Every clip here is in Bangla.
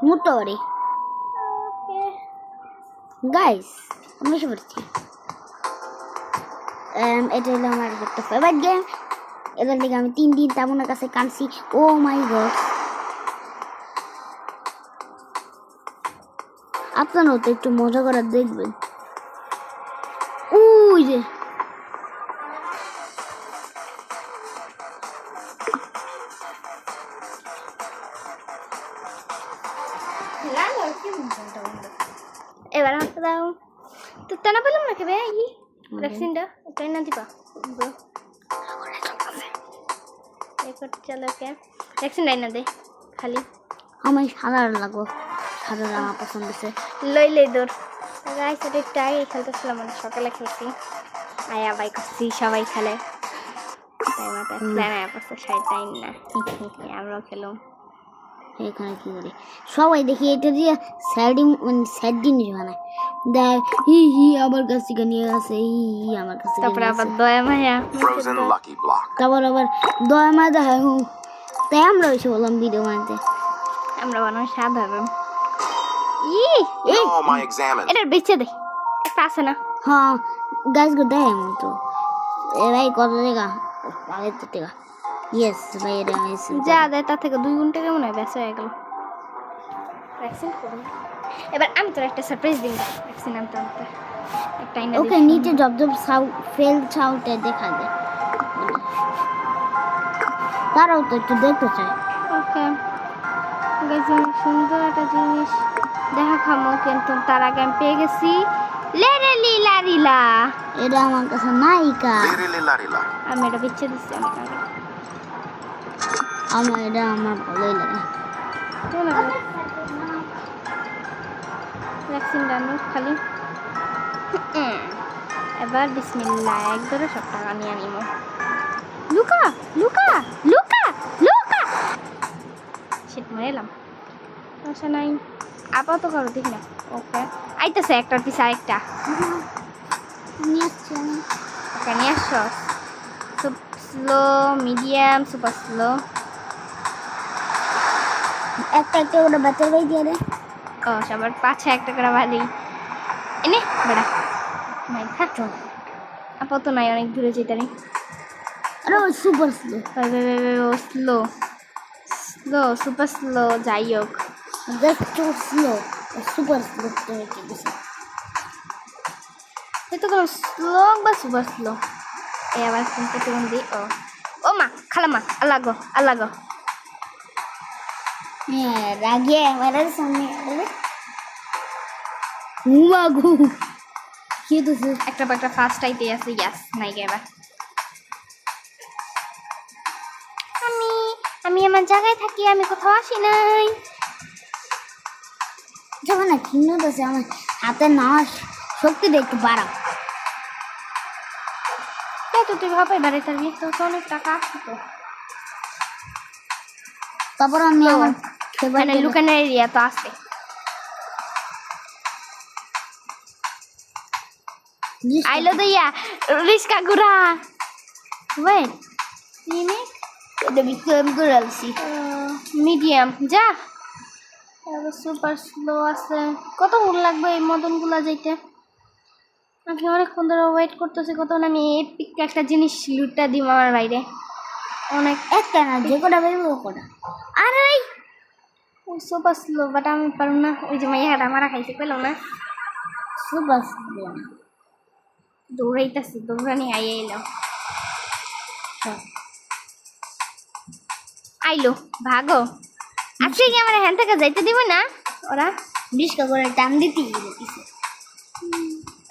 মোটামুটি গাইস আমি এসে পড়ছি। এটা হলো আমার একটা ফেভারিট গেম। এটার দিকে আমি 3 দিন তেমনের কাছে কাঁদছি। ও মাই গড, আপনারাও তো একটু মজা করে দেখবেন। ওই যে এবার হাতে দাও তো টানা পেলাম না কেবে এই ভ্যাকসিনটা তাই না দিবা চলো কে ভ্যাকসিন নাই না দে খালি আমি সাদা লাগবো, সাদা আমার পছন্দ হচ্ছে। লইলে দৌড় গাইস এটা একটু আগে খেলতেছিলাম মানে সকালে খেলছি আয়া বাই করছি সবাই খেলে তাই মাথা প্ল্যান আয়া পড়ছে টাইম না আমরাও খেলাম। এখানে কি করি সবাই দেখি এটা দিয়ে স্যাড জিনিস বানায়, দেখ হি হি আমার কাছ থেকে নিয়ে আসে, হি হি আমার কাছ থেকে তারপরে আবার দয়া মায়া তারপর আবার দয়া মায়া দেখায়। তাই আমরা এসে বললাম ভিডিও বানাতে। আমরা বানানো সাধারণ এটার বেঁচে দে একটা আছে না। হ্যাঁ গাছগুলো দেয় এমন তো এ ভাই কত টাকা? 5,000 টাকা। ইয়েস ভাই এটা যা দেয় তার থেকে 2 গুণ টাকা মনে হয় বেঁচে হয়ে গেল। ভ্যাকসিন করুন এবার আমি তোর একটা সারপ্রাইজ দিই ভ্যাকসিন আনতে আনতে একটা আইনা ওকে নিচে জব জব ফেল ছাউটে দেখা যায়, তারাও তো একটু দেখতে চায়। ওকে গাইস সুন্দর একটা জিনিস দেখা খামো কিন্তু তার আগে আমি পেয়ে গেছি লেরে লীলা লীলা। এটা আমার কাছে নায়িকা, আমি এটা বেঁচে দিচ্ছি আমার এটা আমার ভালোই লাগে। ভ্যাকসিন ডানো খালি এবার বিসমিল্লাহ এক ধরে সব টাকা নিয়ে নিব। লুকা লুকা লুকা লুকা সেট মরে এলাম আশা নাই আপাতত কারো দেখি না। ওকে আইতেছে একটার পিছে আরেকটা নিয়ে আসছি আমি। ওকে নিয়ে আসছো স্লো মিডিয়াম সুপার স্লো একটা একটা করে বাচ্চার ভাই দিয়ে দে। ও সবার 5-6 করে ভালি এনে বেড়া নাই থাকছো আপাতত নাই অনেক দূরে যেতে নেই। আরে ওই super slow slow slow super slow যাই হোক জাস্ট স্লো সুপার স্লো তুমি কি দিছো? এটা তো স্লো বা সুপার স্লো এই আবার কোনটা কোন দি ও মা খালামা আল্লাহ গো হ্যাঁ রাগে আমার সামনে মাগু কি তো একটা একটা ফার্স্ট আইতে আছে ইয়াস নাই গে এবার আমি আমার জায়গায় থাকি আমি কোথাও আসি নাই যখন না ঘৃণ্য আছে আমার হাতে নাশ শক্তিটা একটু বাড়াও। তাই তো তুই ভাবে এবারে তার বিয়ে তো অনেক টাকা আছে তো তারপর আমি আমার মানে লুকানোর এরিয়া তো আছে আইলো দইয়া রিস্কা গুড়া ওয়েট নিনে এটা বিক্রম করে আলছি মিডিয়াম যা সুপার স্লো আছে কতক্ষণ লাগবে এই মদনগুলা যাইতে আমি অনেকক্ষণ ধরে ওয়েট করতেছি কতক্ষণ আমি এপিক একটা জিনিস লুটটা দিব আমার বাইরে অনেক একটা না যে কটা বেরবো কটা। আরে ভাই ও সুপার স্লো বাট আমি পারব না ওই যে মাইয়াটা মারা খাইছে পেলাম না সুপার স্লো দৌড়াইতেছে দৌড়ানি আইয়া এলো আইলো ভাগো আজকে কি আমার হ্যান থেকে যাইতে দিব না ওরা 20 টাকা করে টান দিতি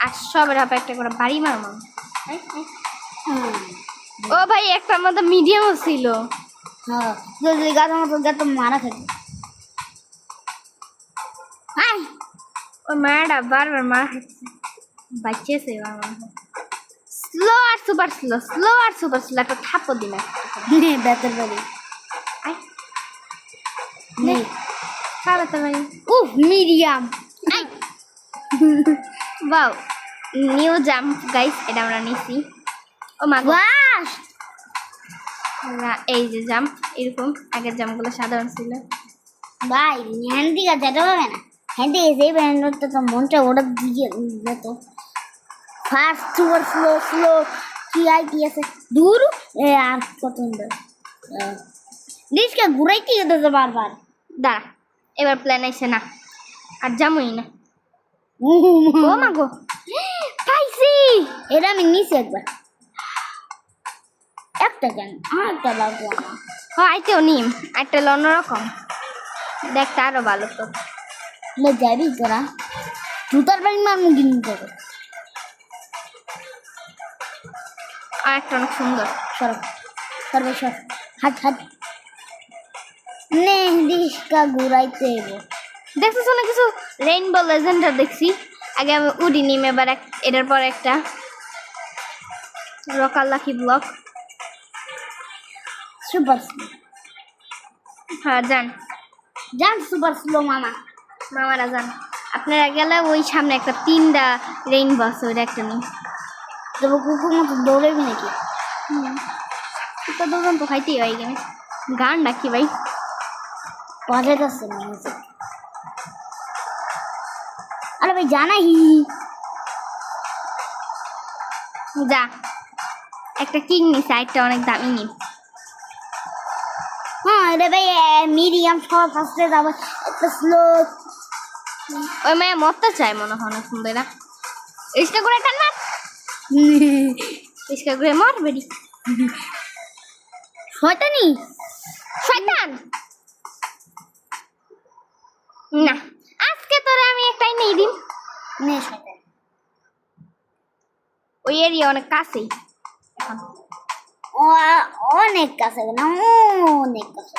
আর সবের হাতে একটা করে বাড়ি মারমা ও ভাই একটা মতো মিডিয়ামও ছিল হ্যাঁ যদি গাছের মতো গাছ মারা খাই ওই মায়াটা বারবার মারা খাচ্ছে বাচ্চেছে স্লো আর সুপার স্লো একটা থাপ্পড় দিন বেতের বাড়ি বেতের বাড়ি উফ মিডিয়াম বাও নিউ জাম্প গাইস এটা আমরা নিছি ও মা এই যে জাম্প এরকম আগের জাম্পগুলো সাধারণ ছিল ভাই হ্যান্ড দিকে যেতে হবে না, হ্যান্ড দিকে যেই ব্যান্ডটা তো মনটা ওটার দিকে যেত। ফাস্ট সুপার স্লো স্লো কি আইটি আছে দূর আর কত ডিসকে ঘুরাইতে যেতে বারবার। দাঁড়া, এবার প্ল্যান আইছে না, আর যামই না। ও মা গো, পাইছি। এটা আমি নিছি একবার, একটা কেন আর একটা লাগবো না। ও আইতেও নিম, একটা অন্যরকম দেখতে আরো ভালো তো। যাবি তোরা জুতার বাড়ি মারমু কিন্তু তোকে। আর একটা অনেক সুন্দর। সরব সর্বেশ্বর হাট হাট নে ডিসকা ঘুরাইতে এগো। দেখছিস না কিছু রেইনবো লেজেন্ডার দেখছি। আগে আমি উডি নিম, এবার এটার পর একটা রকাল লাকি ব্লক। সুপার স্লো হ্যাঁ যান জান, সুপার স্লো মামা। মামারা যান, আপনারা গেলে ওই সামনে একটা 3টা রেইনবো আছে, ওইটা একটা নিন। তবে কুকুর মতো দৌড়াবি নাকি? তো দৌড়ান তো খাইতেই হয় এখানে। গান ডাকি ভাই, বাজেট আছে না মিউজিক। আরে ভাই জানাই যা একটা কিং নিছে, একটা অনেক দামি নিন। হ্যাঁ রে ভাই মিডিয়াম সব ফার্স্টে যাবো, একটা স্লো। ওই মেয়ে মরতে চায় মনে হয় না সুন্দর না। রিস্কা করে টান মার, রিস্কা করে মর বেরি। শয়তানি শয়তান না, আজকে তোরে আমি একটাই নেই দিন। নে শয়তান। ওই এরিয়া অনেক কাছেই, ও অনেক কাছে না, অনেক কাছে।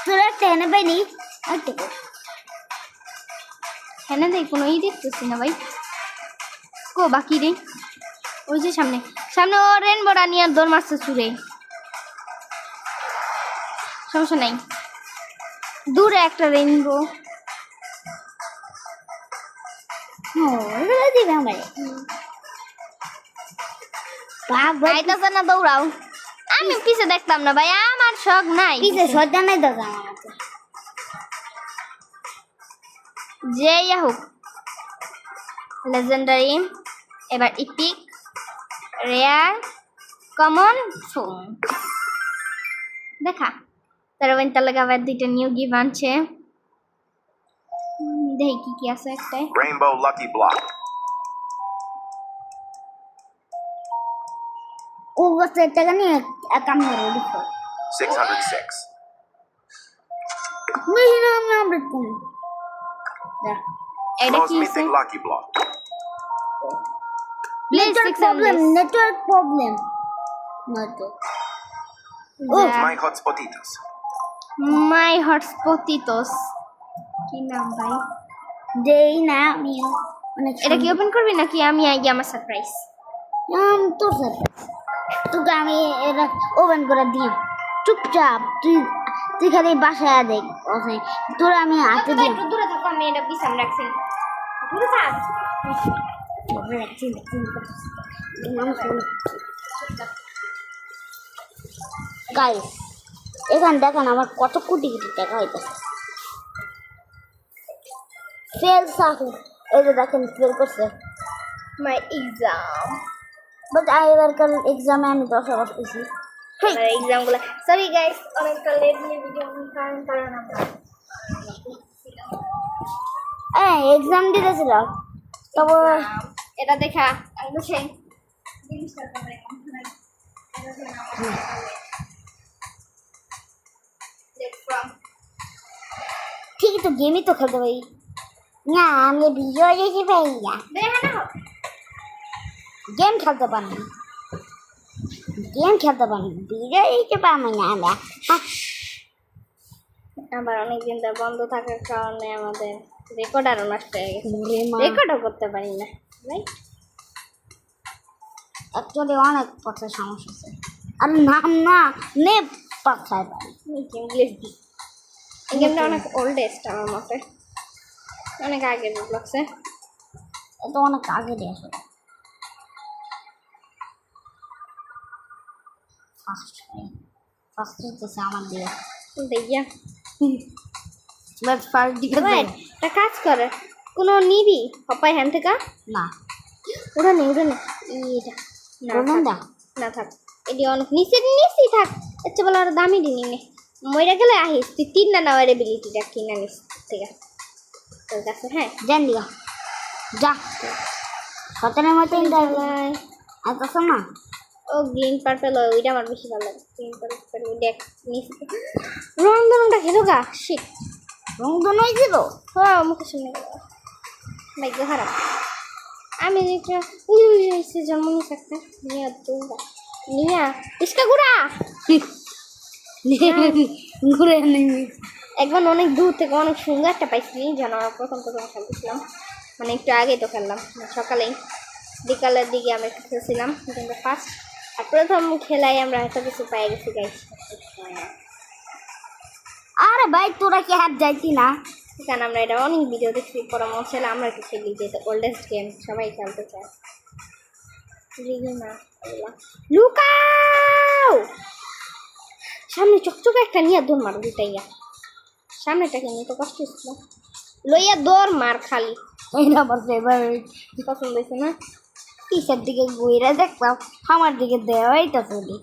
তোরা একটা এনে পাইনি একটা কর। হ্যাঁ দেখ কোনো দেখতেছি না ভাই। কো বাকি রে, ওই যে সামনে সামনে ও রেনবোটা নিয়ে দৌড় মারছে চুরে। সমস্যা নাই, দূরে একটা রেনবো। এগুলো দিবে আমার বাঘ ভাই আইতাছে না, দৌড়াও। আমি পিছে দেখতাম না ভাই, আমার শখ নাই পিছে শয়তান নাই দাদা আমার কাছে। যে ইয়া হোক, লেজেন্ডারি, এবার ইপিক, রেয়ার, কমন, ফোম দেখা। তারা তার লাগে আবার 2টা নিউ গিভ আনছে। দেখি কি কি আছে একটাই। Rainbow Lucky Block. ও বসে টাকা নিয়ে কাম করে লিখো 606. মিহিনা আমি আমরা কোন দা এটা Most কি আছে? Mythic Lucky Block. Please network problem নয়তো My Hotspotitos. মাই হটস্পটিটোস কি নাম ভাই? দেই না আমি অনেক এটা কি ওপেন করবি নাকি আমি আগে আমার সারপ্রাইজ? তোর সাথে তোকে আমি এটা ওপেন করে দিই চুপচাপ। তুই খালি বাসায় দেখ তোর আমি হাতে দিই একটু দূরে থাকো, আমি এটা পিছনে রাখছি। দূরে থাক। গাইস এখানে দেখেন আমার কত কোটি কোটি টাকা হইতেছে। ফেল সাহু এই যে দেখেন ফেল করছে মাই এক্সাম, বাট এবারকার এক্সামে আমি 10 বসতেছি। আমার এক্সামগুলো সরি গাইস অনেকটা লেট নিয়ে ভিডিও কারণ আমরা এক্সাম দিতেছিল তবে এটা দেখা আমি সেই জিনিসটা করে ঠিকই তো গেমই তো খেলতে পারি না, আমি ভিডিও দেখি পাই না, গেম খেলতে পারি না, গেম খেলতে পারি না, ভিডিও দেখতে পারি না আমরা। আবার অনেকদিন ধরে বন্ধ থাকার কারণে আমাদের রেকর্ড আরও নষ্ট হয়ে গেছে, রেকর্ডও করতে পারি না রাইট। অ্যাকচুয়ালি অনেক কথা সমস্যা আছে আর নাম না নে পাঠায় পারি ইংলিশ দি এই গেমটা অনেক ওল্ডেস্ট আমার মতে, অনেক আগে লাগছে। এটা অনেক আগে দিয়ে আসলে ফার্স্ট হচ্ছে আমার দিয়ে দেখিয়া বাট ফার্স্ট দিকে ওয়েট একটা কাজ করে কোনো নিবি পাপাই হ্যান থেকে না ওটা নেই এটা না প্রমাণ থাক, দা না থাক এটি অনেক নিচেই থাক আচ্ছা বলে আর দামি দিনি নে মইরা গেলে আহিস তুই 3 না নেওয়ার এবিলিটিটা কিনে নিস ঠিক আছে তোর কাছে হ্যাঁ জান দিও যা সতেনের মতো চালাই। আর তো না ও গ্রিন পার্পল ওইটা আমার বেশি ভালো লাগে গ্রিন পার্পল দেখ নিস রংটা খেলো গা শিট রং তো নয় ছিল হ্যাঁ মুখে শুনে গেল ভাগ্য খারাপ আমি একটা এসে জন্ম নিয়ে থাকতে নিয়ে দৌড়া নিয়ে ইস্কা গুড়া ঘুরে নিবি একবার অনেক দূর থেকে অনেক সুন্দর একটা পাইছিলি যেন প্রথম খেলতেছিলাম মানে একটু আগেই তো খেললাম সকালেই বিকালের দিকে আমরা খেলছিলাম কিন্তু ফার্স্ট আর প্রথম খেলায় আমরা এত কিছু পাই গেছি গাইছি আরে ভাই তোরা কি হাত যাইতি না কারণ আমরা এটা অনেক ভিডিও দেখছি পরামর্শ ছিল আমরা একটু খেলি যে ওল্ডেস্ট গেম সবাই খেলতে চায় লুকাও সামনে চকচকে একটা নিয়ে দৌড় মার দুটাইয়া সামনেটাকে নিয়ে তো কষ্ট হচ্ছিল লইয়া দৌড় মার খালি এইটা আমার ফেভারিট পছন্দ হয়েছে না কিসের দিকে ঘুরে দেখলাম আমার দিকে দেওয়াই তো চলি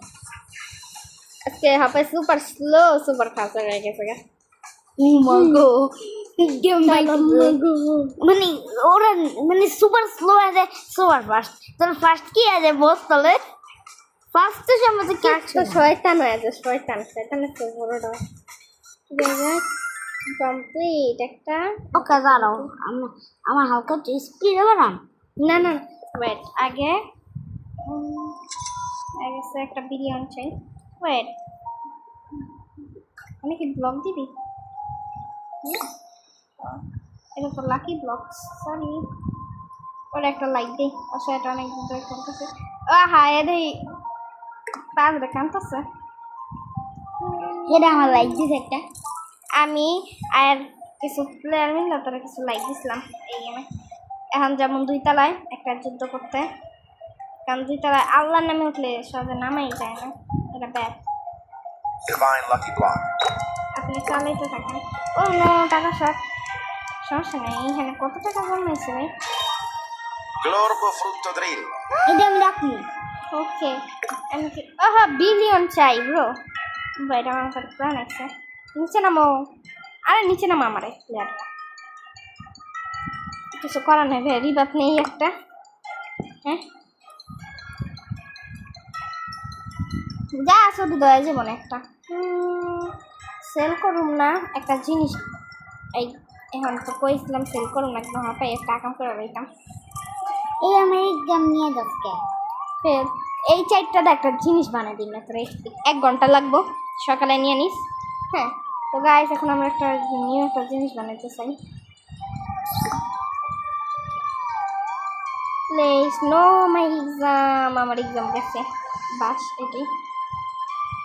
আজকে হাফে সুপার স্লো সুপার ফাস্ট হয়ে গেছে গা মাগো গেম মানে ওরা মানে সুপার স্লো আছে সুপার ফাস্ট তোর ফার্স্ট কি আছে বস তাহলে ফার্স্ট তো সম্বন্ধে কি তো শয়তান হয়ে আছে শয়তানের তো বড়টা কমপ্লিট একটা ওকে দাঁড়াও আমার হালকা স্পিড বাড়ান না না ওয়েট আগে সে একটা বিরিয়ানি চাই ওয়েট আমি কি ব্লগ দিবি এটা তো লাকি ব্লগ সরি ওর একটা লাইক দিই আসলে এটা অনেক দিন ধরে খেলতেছে হ্যাঁ এটাই পাঁচ দেখানতেছে এটা আমার লাইক দিছে একটা আমি আর কিছু প্লেয়ার মিলে তারা কিছু লাইক দিছিলাম এই গেমে এখন যেমন 2 তলায় একটা যুদ্ধ করতে কারণ 2 তলায় আল্লাহর নামে উঠলে সহজে নামাই যায় না এটা ব্যাড Divine Lucky Block. আপনি চালাইতে থাকেন ও নো টাকা শর্ট সমস্যা নেই এখানে কত টাকা জন্মাইছে ভাই Glorbo Frutto Drillo. এটা আমি রাখি ওকে আমি কি বিলিয়ন চাই ব্রো ভাই এটা আমার কাছে প্ল্যান আছে নিচে নামো আরে নিচে নামো আমারে প্লেয়ারটা কিছু করার নেই ভাই রিবাত নেই একটা হ্যাঁ যা শুধু দেওয়া জীবনে একটা সেল করুম না একটা জিনিস এই এখন তো কইছিলাম সেল করুম না একদম হাঁপাই একটা কাম করে রইতাম এই আমি এক্সাম নিয়ে যাচ্ছে ফের এই চারটাতে একটা জিনিস বানিয়ে দিন না তোর 1 ঘন্টা লাগবো সকালে নিয়ে নিস হ্যাঁ তো গাইস এখন আমরা একটা নিউ একটা জিনিস বানাইতে চাই প্লিজ নো মাই এক্সাম আমার এক্সাম গেছে বাস এটি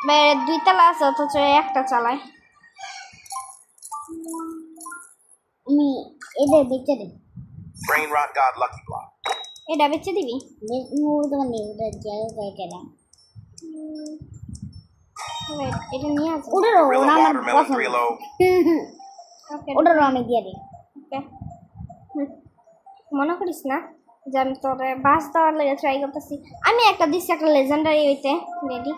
2 তলা আছে অথচ একটা চালায় আমি এটা বেচে দিই Brain Rot God Lucky Block. এটা বেচে দিবি তো নেই ওটা জায়গা না Wait, এটা নিয়ে আসো ওটারও Gorilla ওরা আমার Watermelon পছন্দ Grillo. ওকে ওটারও আমি দিয়ে দিই ওকে মনে করিস না যে আমি তোর বাস দেওয়ার লেগে ট্রাই করতেছি আমি একটা দিচ্ছি একটা লেজেন্ডারি হইতে রেডি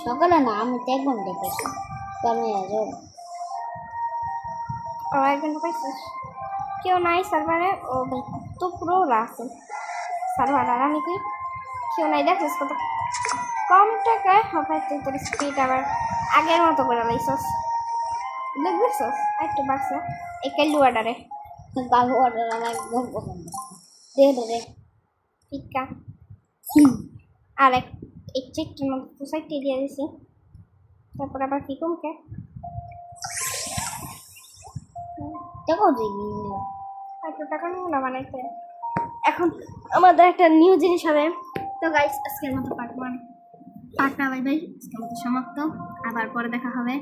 সকালে না আমি তো 1 ঘন্টা পেয়েছি কেন যাবো ও 1 ঘন্টা পাইছিস কেউ নাই সার্ভারে ও ভাই তো পুরো আছে সার্ভার আর আমি কি কেউ নাই দেখছিস কত কম টাকায় হবে তুই তোর স্পিড আবার আগের মতো করে লাইছস দেখছিস একটু বাড়ছে এই কালু অর্ডারে কালো অর্ডার আমার একদম পছন্দ দিয়ে দেবে টিকা আর এক চেকটার মধ্যে তো সাইডে দিয়ে দিছি তারপর আবার কি কমকে দেখো দিবি এত টাকা নিব না বানাইতে এখন আমাদের একটা নিউ জিনিস হবে তো গাইস আজকের মতো পার্ট 1 বাই বাই আজকের মতো সমাপ্ত আবার পরে দেখা হবে